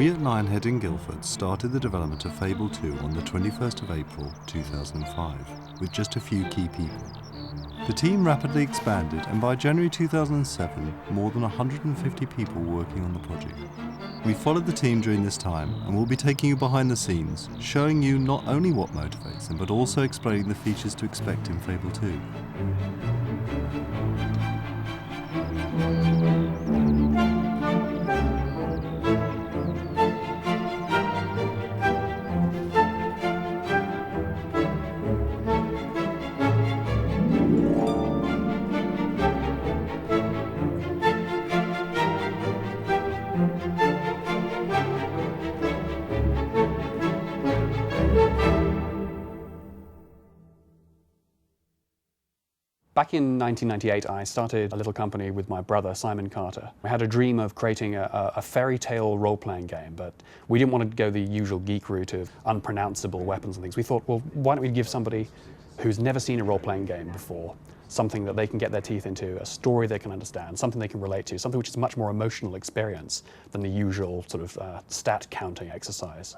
We at Lionhead in Guildford started the development of Fable 2 on the 21st of April 2005 with just a few key people. The team rapidly expanded, and by January 2007, more than 150 people were working on the project. We followed the team during this time and will be taking you behind the scenes, showing you not only what motivates them, but also explaining the features to expect in Fable 2. Back in 1998, I started a little company with my brother, Simon Carter. We had a dream of creating a fairy tale role-playing game, but we didn't want to go the usual geek route of unpronounceable weapons and things. We thought, well, why don't we give somebody who's never seen a role-playing game before something that they can get their teeth into, a story they can understand, something they can relate to, something which is a much more emotional experience than the usual sort of stat counting exercise.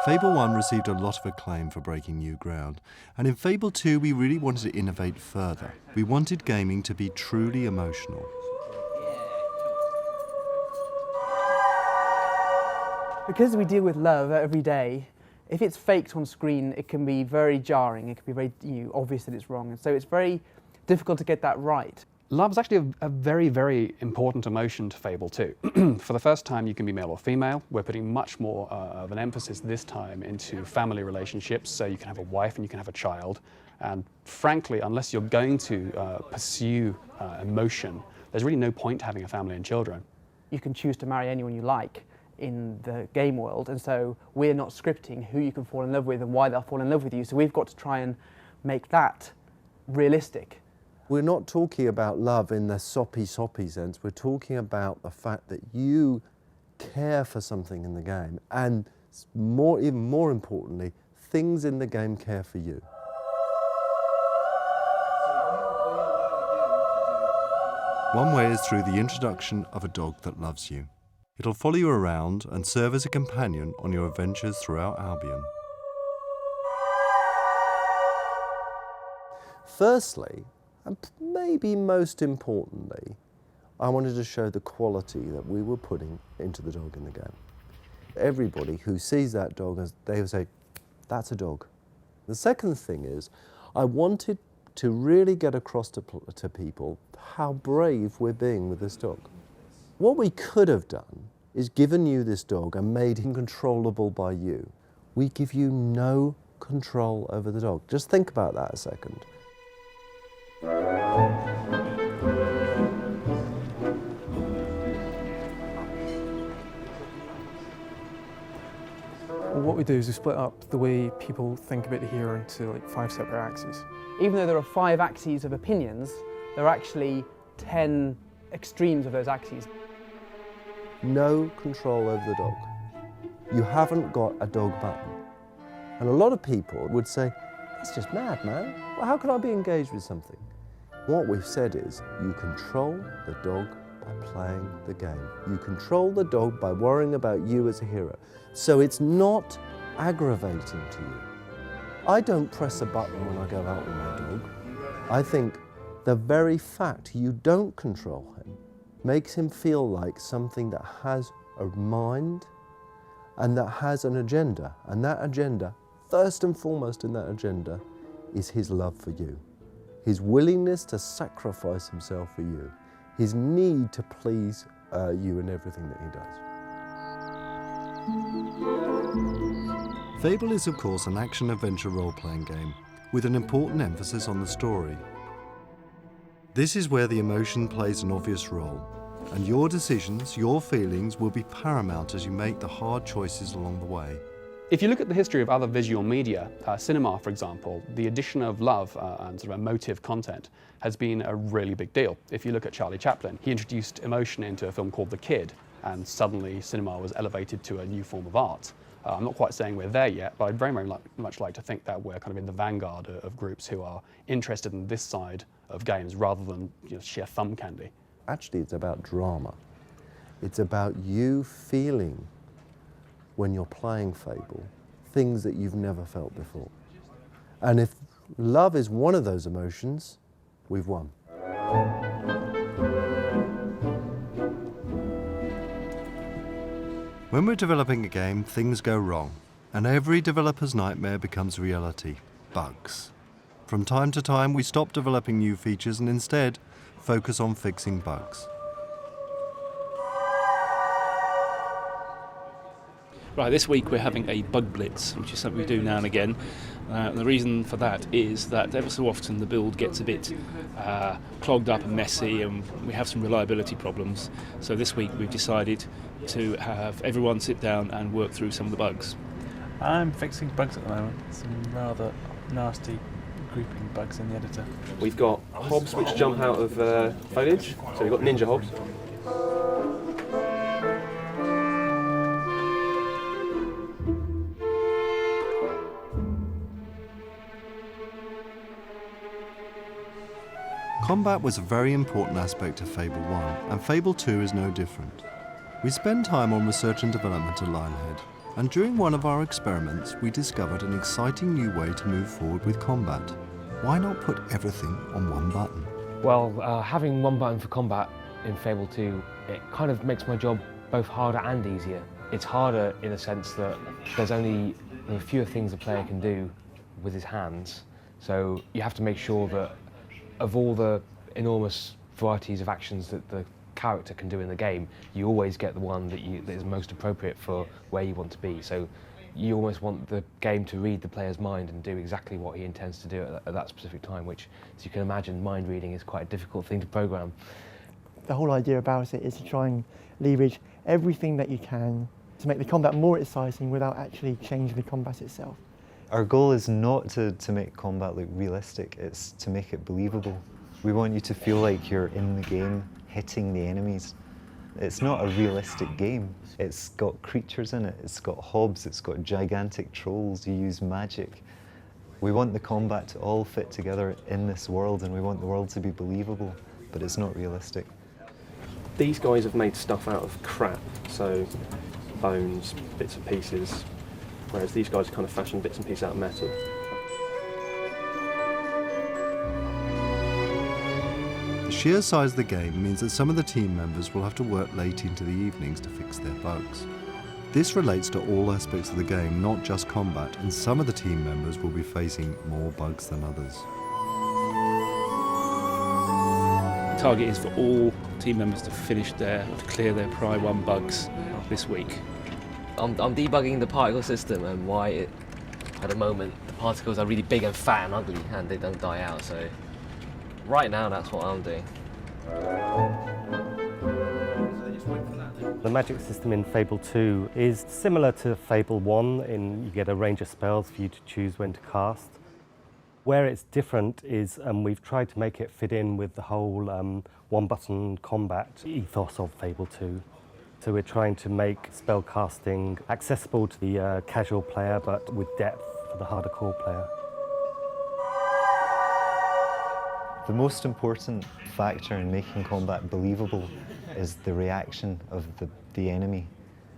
Fable 1 received a lot of acclaim for breaking new ground, and in Fable 2 we really wanted to innovate further. We wanted gaming to be truly emotional. Because we deal with love every day, if it's faked on screen, it can be very jarring, it can be very obvious that it's wrong, and so it's very difficult to get that right. Love is actually a very, very important emotion to Fable 2. For the first time, you can be male or female. We're putting much more of an emphasis this time into family relationships, so you can have a wife and you can have a child. And frankly, unless you're going to pursue emotion, there's really no point having a family and children. You can choose to marry anyone you like in the game world, and so we're not scripting who you can fall in love with and why they'll fall in love with you, so we've got to try and make that realistic. We're not talking about love in the soppy sense. We're talking about the fact that you care for something in the game, and even more importantly, things in the game care for you. One way is through the introduction of a dog that loves you. It'll follow you around and serve as a companion on your adventures throughout Albion. Firstly, and maybe most importantly, I wanted to show the quality that we were putting into the dog in the game. Everybody who sees that dog, they will say, that's a dog. The second thing is, I wanted to really get across to people how brave we're being with this dog. What we could have done is given you this dog and made him controllable by you. We give you no control over the dog. Just think about that a second. What we do is we split up the way people think about the hero into like 5 separate axes. Even though there are 5 axes of opinions, there are actually 10 extremes of those axes. No control over the dog. You haven't got a dog button. And a lot of people would say, that's just mad, man. Well, how can I be engaged with something? What we've said is, you control the dog by playing the game. You control the dog by worrying about you as a hero. So it's not aggravating to you. I don't press a button when I go out with my dog. I think the very fact you don't control him makes him feel like something that has a mind and that has an agenda. And that agenda, first and foremost in that agenda, is his love for you. His willingness to sacrifice himself for you. His need to please you in everything that he does. Fable is, of course, an action-adventure role-playing game with an important emphasis on the story. This is where the emotion plays an obvious role, and your decisions, your feelings will be paramount as you make the hard choices along the way. If you look at the history of other visual media, cinema for example, the addition of love and sort of emotive content has been a really big deal. If you look at Charlie Chaplin, he introduced emotion into a film called The Kid, and suddenly cinema was elevated to a new form of art. I'm not quite saying we're there yet, but I'd very, very much like to think that we're kind of in the vanguard of groups who are interested in this side of games rather than sheer thumb candy. Actually, it's about drama. It's about you feeling, when you're playing Fable, things that you've never felt before. And if love is one of those emotions, we've won. When we're developing a game, things go wrong, and every developer's nightmare becomes reality: bugs. From time to time, we stop developing new features and instead focus on fixing bugs. Right, this week we're having a bug blitz, which is something we do now and again. The reason for that is that ever so often the build gets a bit clogged up and messy, and we have some reliability problems. So this week we've decided to have everyone sit down and work through some of the bugs. I'm fixing bugs at the moment, some rather nasty grouping bugs in the editor. We've got hobs which jump out of foliage, so we've got ninja hobs. Combat was a very important aspect of Fable 1, and Fable 2 is no different. We spend time on research and development at Lionhead, and during one of our experiments we discovered an exciting new way to move forward with combat. Why not put everything on one button? Well, having one button for combat in Fable 2, it kind of makes my job both harder and easier. It's harder in the sense that there's only fewer things a player can do with his hands, so you have to make sure that of all the enormous varieties of actions that the character can do in the game, you always get the one that is most appropriate for where you want to be. So you almost want the game to read the player's mind and do exactly what he intends to do at that specific time, which, as you can imagine, mind reading is quite a difficult thing to program. The whole idea about it is to try and leverage everything that you can to make the combat more exciting without actually changing the combat itself. Our goal is not to make combat look realistic, it's to make it believable. We want you to feel like you're in the game, hitting the enemies. It's not a realistic game. It's got creatures in it, it's got hobs, it's got gigantic trolls, you use magic. We want the combat to all fit together in this world, and we want the world to be believable, but it's not realistic. These guys have made stuff out of crap, so bones, bits and pieces, whereas these guys kind of fashion bits and pieces out of metal. The sheer size of the game means that some of the team members will have to work late into the evenings to fix their bugs. This relates to all aspects of the game, not just combat, and some of the team members will be facing more bugs than others. The target is for all team members to clear their Pry 1 bugs this week. I'm debugging the particle system and why at the moment the particles are really big and fat and ugly and they don't die out, so right now that's what I'm doing. The magic system in Fable 2 is similar to Fable 1 in you get a range of spells for you to choose when to cast. Where it's different is we've tried to make it fit in with the whole one-button combat ethos of Fable 2. So we're trying to make spell casting accessible to the casual player, but with depth for the hardcore player. The most important factor in making combat believable is the reaction of the enemy.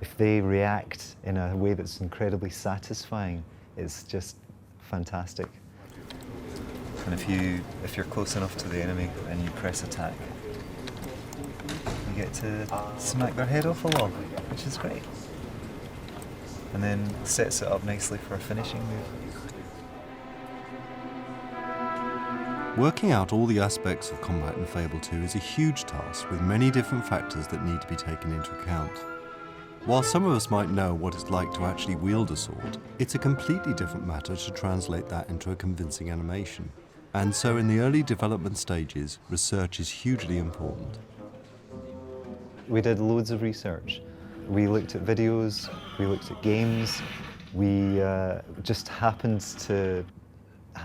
If they react in a way that's incredibly satisfying, it's just fantastic. And if you're close enough to the enemy and you press attack, you get to smack their head off a log, which is great. And then sets it up nicely for a finishing move. Working out all the aspects of combat in Fable 2 is a huge task with many different factors that need to be taken into account. While some of us might know what it's like to actually wield a sword, it's a completely different matter to translate that into a convincing animation. And so in the early development stages, research is hugely important. We did loads of research. We looked at videos, we looked at games, we just happened to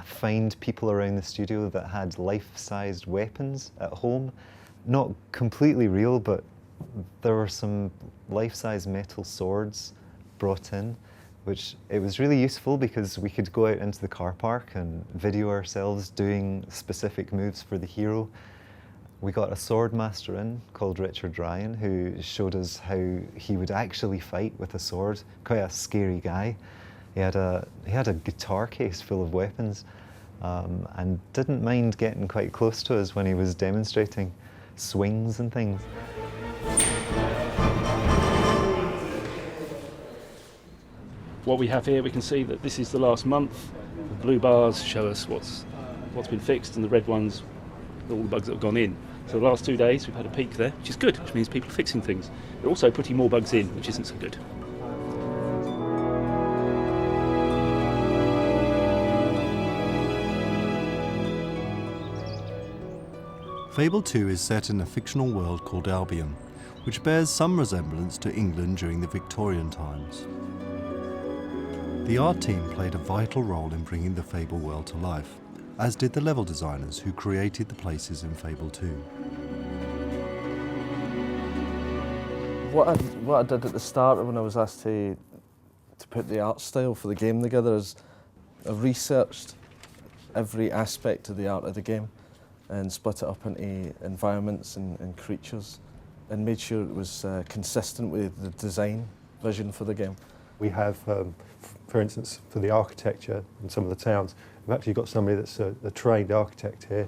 find people around the studio that had life-sized weapons at home. Not completely real, but there were some life-size metal swords brought in, which it was really useful because we could go out into the car park and video ourselves doing specific moves for the hero. We got a sword master in called Richard Ryan who showed us how he would actually fight with a sword. Quite a scary guy. He had a guitar case full of weapons and didn't mind getting quite close to us when he was demonstrating swings and things. What we have here, we can see that this is the last month. The blue bars show us what's been fixed, and the red ones, all the bugs that have gone in. So the last 2 days we've had a peak there, which is good, which means people are fixing things. They're also putting more bugs in, which isn't so good. Fable 2 is set in a fictional world called Albion, which bears some resemblance to England during the Victorian times. The art team played a vital role in bringing the Fable world to life, as did the level designers who created the places in Fable 2. What I did at the start when I was asked to put the art style for the game together is I researched every aspect of the art of the game and split it up into environments and creatures and made sure it was consistent with the design vision for the game. We have, for instance, for the architecture in some of the towns, we've actually got somebody that's a trained architect here.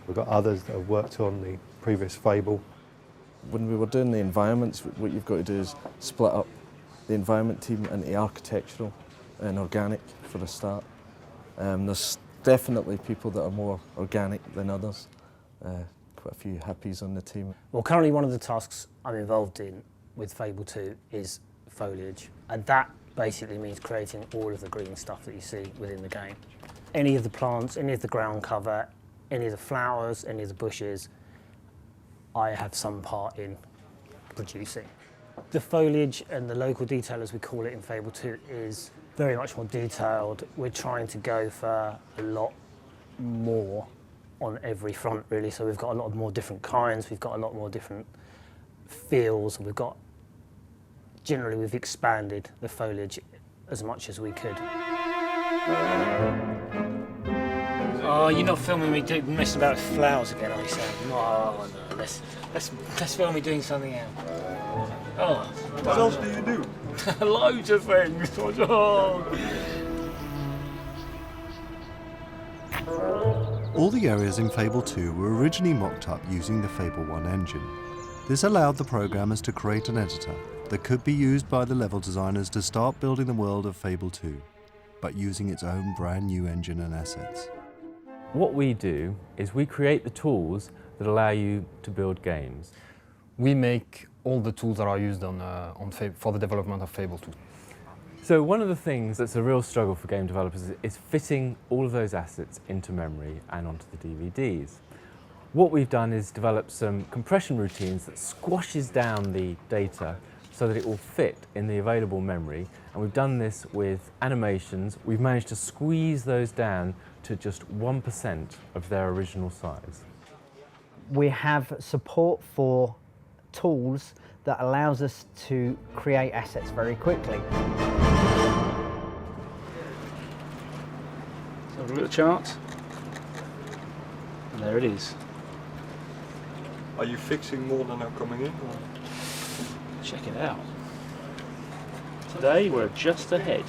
We've got others that have worked on the previous Fable. When we were doing the environments, what you've got to do is split up the environment team into architectural and organic for a start. There's definitely people that are more organic than others. Quite a few happies on the team. Well, currently one of the tasks I'm involved in with Fable 2 is foliage, and that basically means creating all of the green stuff that you see within the game. Any of the plants, any of the ground cover, any of the flowers, any of the bushes, I have some part in producing. The foliage and the local detail, as we call it in Fable 2, is very much more detailed. We're trying to go for a lot more on every front, really. So we've got a lot more different kinds, we've got a lot more different feels, we've expanded the foliage as much as we could. Oh, you're not filming me messing about with flowers again, are you, Sam? Oh, no, let's film me doing something else. Oh. What else do you do? Loads of things. Oh. All the areas in Fable 2 were originally mocked up using the Fable 1 engine. This allowed the programmers to create an editor that could be used by the level designers to start building the world of Fable 2, but using its own brand new engine and assets. What we do is we create the tools that allow you to build games. We make all the tools that are used for the development of Fable 2. So one of the things that's a real struggle for game developers is fitting all of those assets into memory and onto the DVDs. What we've done is develop some compression routines that squashes down the data so that it will fit in the available memory, and we've done this with animations. We've managed to squeeze those down to just 1% of their original size. We have support for tools that allows us to create assets very quickly. So have a look at the chart, and there it is. Are you fixing more than are coming in? Or? Check it out. Today we're just ahead.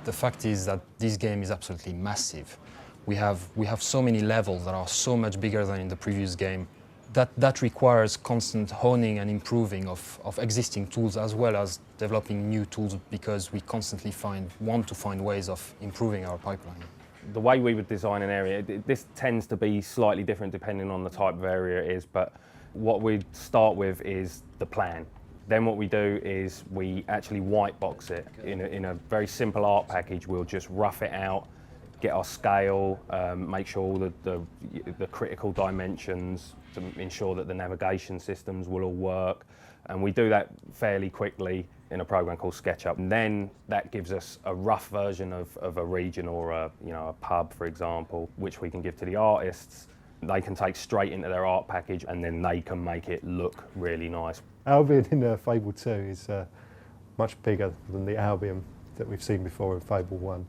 The fact is that this game is absolutely massive. We have so many levels that are so much bigger than in the previous game. That requires constant honing and improving of existing tools as well as developing new tools, because we constantly want to find ways of improving our pipeline. The way we would design an area, this tends to be slightly different depending on the type of area it is, but what we start with is the plan. Then what we do is we actually white box it in a very simple art package. We'll just rough it out, get our scale, make sure all the critical dimensions to ensure that the navigation systems will all work. And we do that fairly quickly in a program called SketchUp. And then that gives us a rough version of a region or a pub, for example, which we can give to the artists. They can take straight into their art package, and then they can make it look really nice. Albion in Fable 2 is much bigger than the Albion that we've seen before in Fable 1.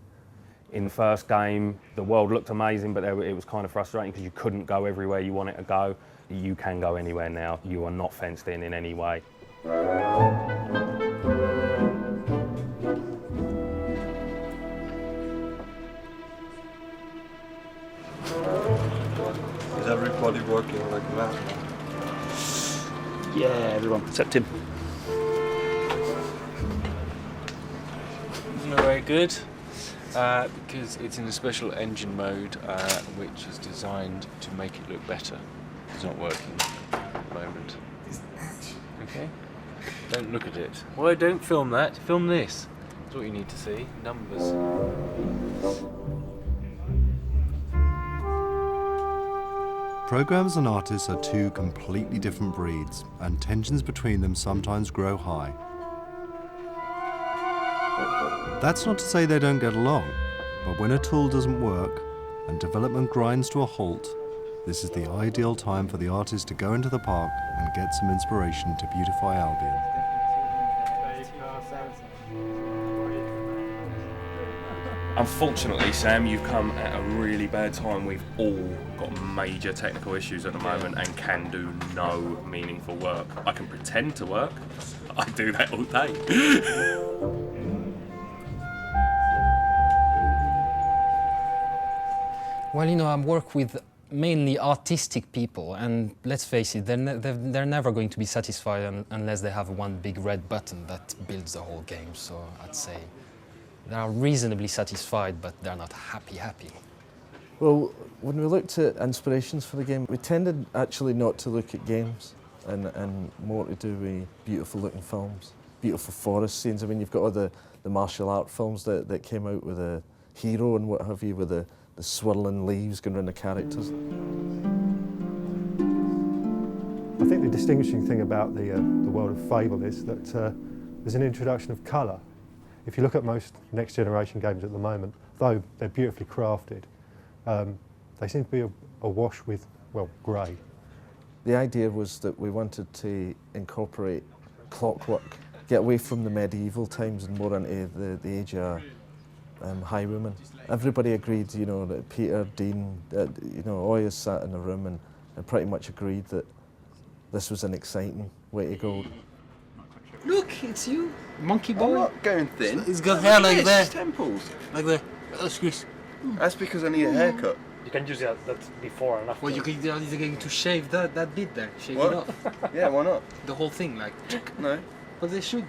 In the first game, the world looked amazing, but it was kind of frustrating because you couldn't go everywhere you wanted to go. You can go anywhere now. You are not fenced in any way. Is everybody working like that? Yeah, everyone, except him. Not very good, because it's in a special engine mode, which is designed to make it look better. It's not working at the moment. Okay? Don't look at it. Well, don't film that. Film this. That's what you need to see. Numbers. Programmers and artists are two completely different breeds, and tensions between them sometimes grow high. That's not to say they don't get along, but when a tool doesn't work and development grinds to a halt, this is the ideal time for the artist to go into the park and get some inspiration to beautify Albion. Unfortunately, Sam, you've come at a really bad time. We've all got major technical issues at the moment and can do no meaningful work. I can pretend to work. I do that all day. Well, you know, I work with mainly artistic people, and let's face it, they're never going to be satisfied unless they have one big red button that builds the whole game. So I'd say they are reasonably satisfied, but they're not happy. Well, when we looked at inspirations for the game, we tended actually not to look at games and more to do with beautiful looking films, beautiful forest scenes. I mean, you've got all the martial art films that came out with a hero and what have you, with the swirling leaves going around the characters. I think the distinguishing thing about the world of Fable is that there's an introduction of colour. If you look at most next generation games at the moment, though they're beautifully crafted, they seem to be awash with, well, grey. The idea was that we wanted to incorporate clockwork, get away from the medieval times and more into the age of highwaymen. Everybody agreed, you know, that Peter, Dean, you know, always sat in a room and pretty much agreed that this was an exciting way to go. Look, it's you, monkey boy. I'm not going thin. He's got hair like that. Temples. Like that. Excuse. That's because I need a haircut. You can use that before and after. Well, you're going to shave that bit there. Shave What? it off. Yeah, why not? The whole thing, like. No. But they should.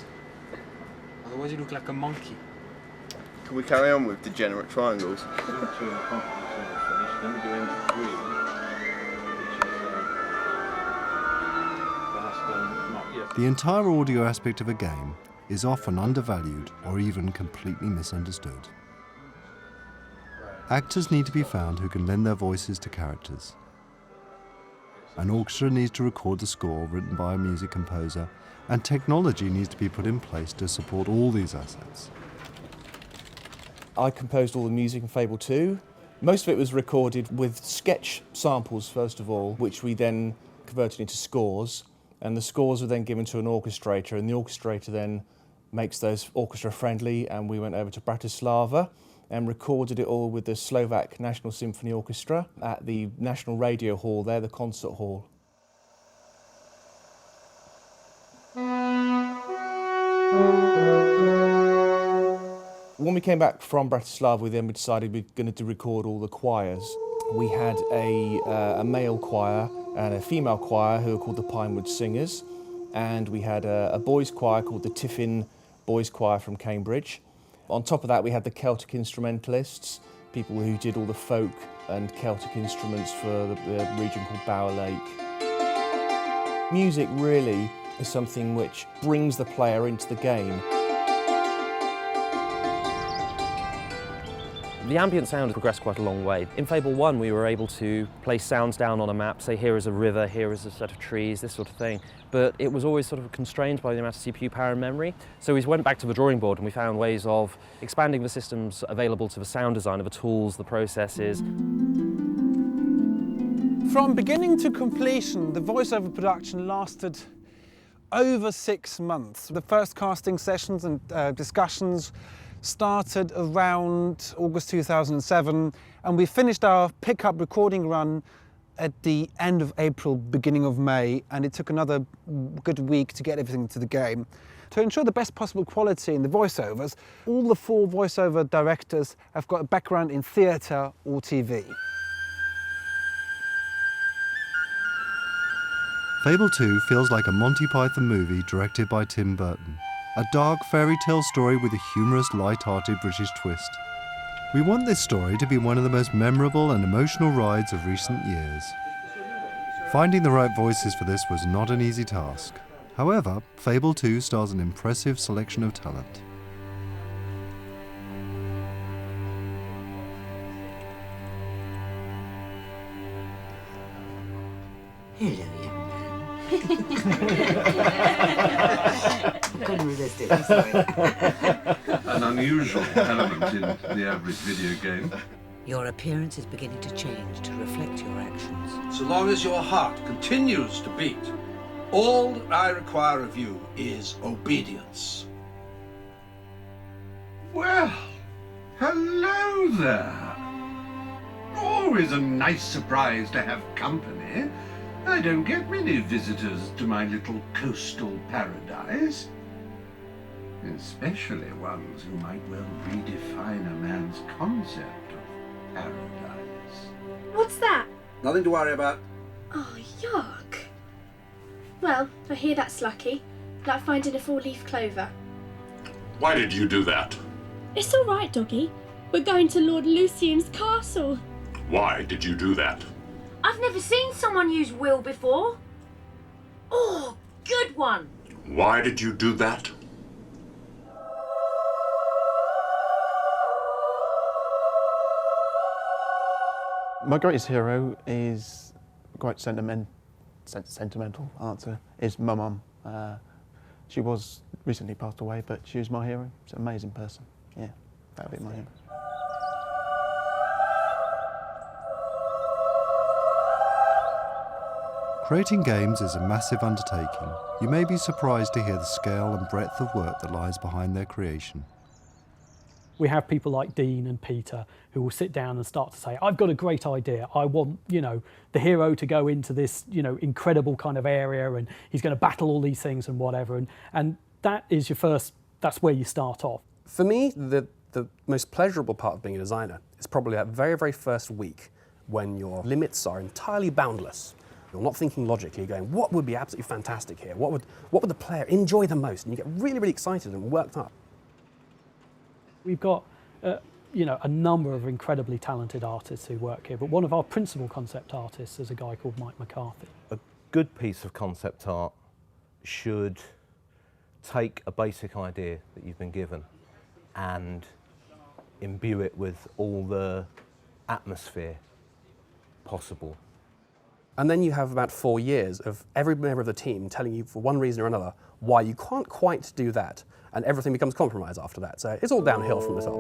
Otherwise, you look like a monkey. Can we carry on with degenerate triangles? The entire audio aspect of a game is often undervalued or even completely misunderstood. Actors need to be found who can lend their voices to characters. An orchestra needs to record the score written by a music composer, and technology needs to be put in place to support all these assets. I composed all the music in Fable 2. Most of it was recorded with sketch samples, first of all, which we then converted into scores. And the scores were then given to an orchestrator, and the orchestrator then makes those orchestra friendly, and we went over to Bratislava and recorded it all with the Slovak National Symphony Orchestra at the National Radio Hall there, the concert hall. When we came back from Bratislava, we then decided we were going to record all the choirs. We had a male choir and a female choir who were called the Pinewood Singers, and we had a boys' choir called the Tiffin Boys' Choir from Cambridge. On top of that, we had the Celtic instrumentalists, people who did all the folk and Celtic instruments for the region called Bower Lake. Music really is something which brings the player into the game. The ambient sound has progressed quite a long way. In Fable 1 we were able to place sounds down on a map, say here is a river, here is a set of trees, this sort of thing, but it was always sort of constrained by the amount of CPU power and memory. So we went back to the drawing board and we found ways of expanding the systems available to the sound designer, the tools, the processes. From beginning to completion, the voiceover production lasted over 6 months. The first casting sessions and discussions started around August 2007, and we finished our pickup recording run at the end of April, beginning of May, and it took another good week to get everything to the game. To ensure the best possible quality in the voiceovers, all the 4 voiceover directors have got a background in theatre or TV. Fable 2 feels like a Monty Python movie directed by Tim Burton. A dark fairy tale story with a humorous, light-hearted British twist. We want this story to be one of the most memorable and emotional rides of recent years. Finding the right voices for this was not an easy task. However, Fable 2 stars an impressive selection of talent. Hello, young I couldn't resist it, I'm sorry. An unusual element in the average video game. Your appearance is beginning to change to reflect your actions. So long as your heart continues to beat, all that I require of you is obedience. Well, hello there. Always a nice surprise to have company. I don't get many visitors to my little coastal paradise. Especially ones who might well redefine a man's concept of paradise. What's that? Nothing to worry about. Oh, yuck. Well, I hear that's lucky. Like finding a 4-leaf clover. Why did you do that? It's all right, Doggy. We're going to Lord Lucian's castle. Why did you do that? I've never seen someone use will before. Oh, good one. Why did you do that? My greatest hero is quite sentimental answer, is my mum. She was recently passed away, but she was my hero. She's an amazing person. Yeah, that would be my hero. Creating games is a massive undertaking. You may be surprised to hear the scale and breadth of work that lies behind their creation. We have people like Dean and Peter who will sit down and start to say, I've got a great idea. I want, the hero to go into this, incredible kind of area, and he's going to battle all these things and whatever. And that is that's where you start off. For me, the most pleasurable part of being a designer is probably that very, very first week when your limits are entirely boundless. You're not thinking logically, you're going, what would be absolutely fantastic here? What would the player enjoy the most? And you get really, really excited and worked up. We've got, a number of incredibly talented artists who work here, but one of our principal concept artists is a guy called Mike McCarthy. A good piece of concept art should take a basic idea that you've been given and imbue it with all the atmosphere possible. And then you have about 4 years of every member of the team telling you for one reason or another why you can't quite do that, and everything becomes compromise after that. So it's all downhill from the top.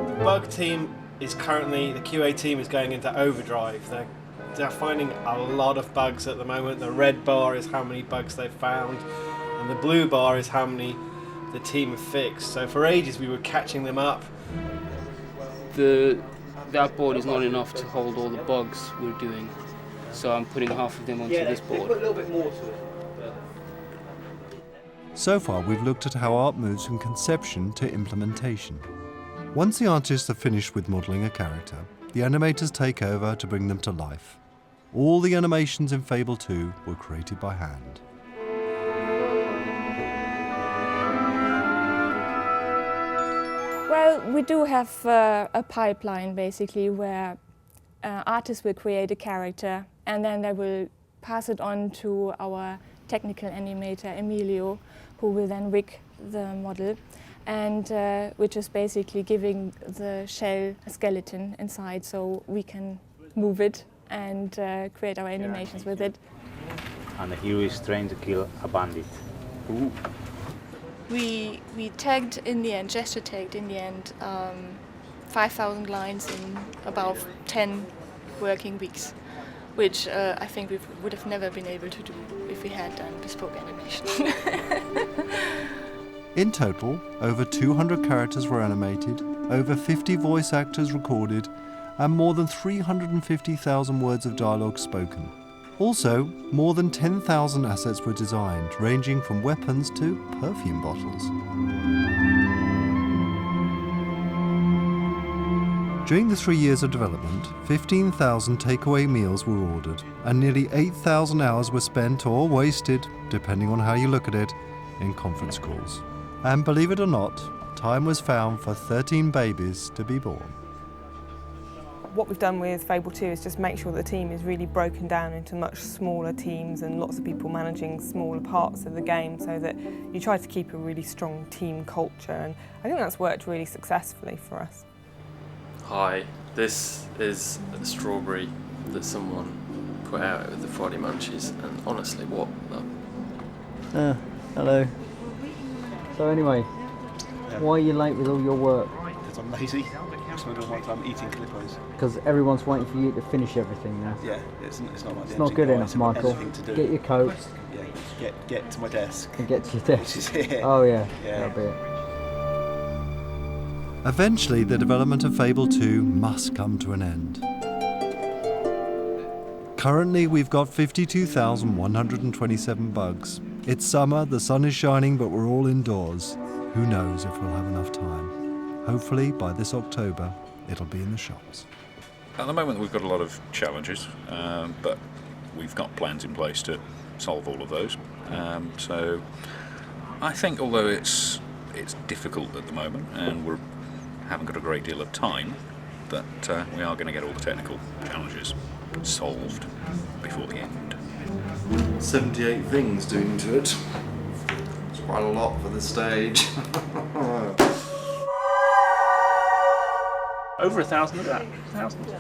The bug team is currently, the QA team is going into overdrive. They're finding a lot of bugs at the moment. The red bar is how many bugs they've found, and the blue bar is how many the team have fixed. So for ages we were catching them up. That board is not enough to hold all the bugs we're doing, so I'm putting half of them onto this board. Put a little bit more to it. So far, we've looked at how art moves from conception to implementation. Once the artists are finished with modelling a character, the animators take over to bring them to life. All the animations in Fable 2 were created by hand. Well, we do have a pipeline basically where artists will create a character and then they will pass it on to our technical animator Emilio, who will then rig the model, and which is basically giving the shell a skeleton inside so we can move it and create our animations with it. And the hero is trying to kill a bandit. Ooh. We tagged in the end, gesture tagged in the end, 5,000 lines in about 10 working weeks. which I think we would have never been able to do if we had done bespoke animation. In total, over 200 characters were animated, over 50 voice actors recorded, and more than 350,000 words of dialogue spoken. Also, more than 10,000 assets were designed, ranging from weapons to perfume bottles. During the 3 years of development, 15,000 takeaway meals were ordered, and nearly 8,000 hours were spent or wasted, depending on how you look at it, in conference calls. And believe it or not, time was found for 13 babies to be born. What we've done with Fable 2 is just make sure the team is really broken down into much smaller teams and lots of people managing smaller parts of the game, so that you try to keep a really strong team culture, and I think that's worked really successfully for us. Hi, this is a strawberry that someone put out with the Friday Munchies, and honestly, what the... Hello. So anyway, why are you late with all your work? Because I'm lazy. I spend all my time eating Clippos. Because everyone's waiting for you to finish everything now. Yeah, it's not like It's not good enough, Michael. Get your coat. Yeah, get to my desk. And get to your desk. Which is here. Oh yeah, Yeah. that'll be it. Eventually, the development of Fable 2 must come to an end. Currently, we've got 52,127 bugs. It's summer, the sun is shining, but we're all indoors. Who knows if we'll have enough time. Hopefully, by this October, it'll be in the shops. At the moment, we've got a lot of challenges, but we've got plans in place to solve all of those. So I think, although it's difficult at the moment, and we haven't got a great deal of time, that we are going to get all the technical challenges solved before the end. 78 things doing to it. It's quite a lot for the stage. Over 1,000 of that. 1,000.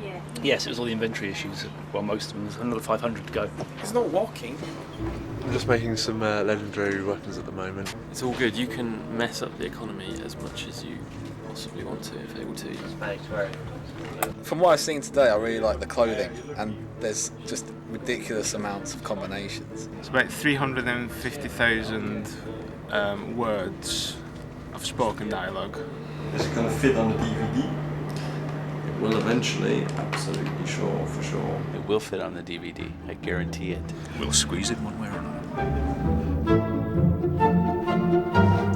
Yeah. Yes, it was all the inventory issues. Well, most of them. There's another 500 to go. It's not walking. I'm just making some legendary weapons at the moment. It's all good. You can mess up the economy as much as you possibly want to if able to. From what I've seen today, I really like the clothing, and there's just ridiculous amounts of combinations. It's about 350,000 words of spoken dialogue. Is it going to fit on the DVD? It will eventually, absolutely sure, for sure. It will fit on the DVD, I guarantee it. We'll squeeze it one way or another.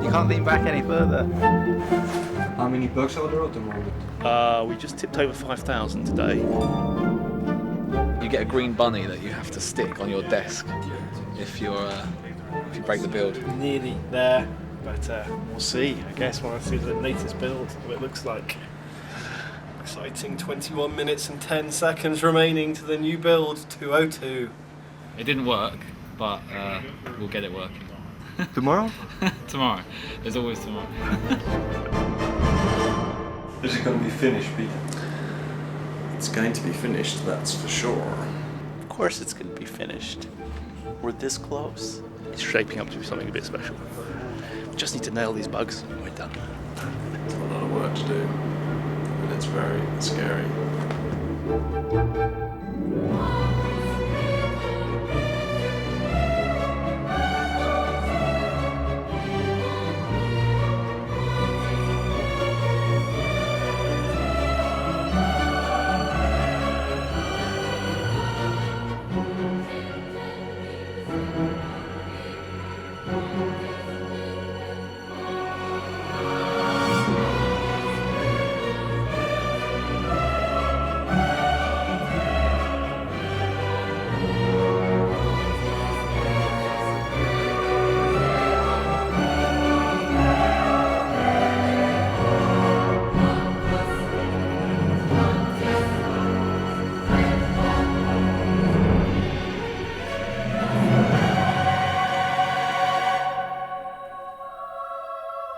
You can't lean back any further. How many bugs are there at the moment? We just tipped over 5,000 today. You get a green bunny that you have to stick on your desk if you break the build. Nearly there, but we'll see. I guess when I see the latest build, what it looks like. Exciting 21 minutes and 10 seconds remaining to the new build 202. It didn't work, but we'll get it working. Tomorrow? Tomorrow. There's always tomorrow. Is it going to be finished, Peter? It's going to be finished, that's for sure. Of course it's going to be finished. We're this close. It's shaping up to be something a bit special. We just need to nail these bugs and we're done. It's a lot of work to do, and it's very scary.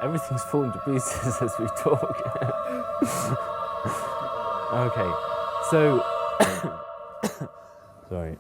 Everything's falling to pieces as we talk. Okay, so sorry.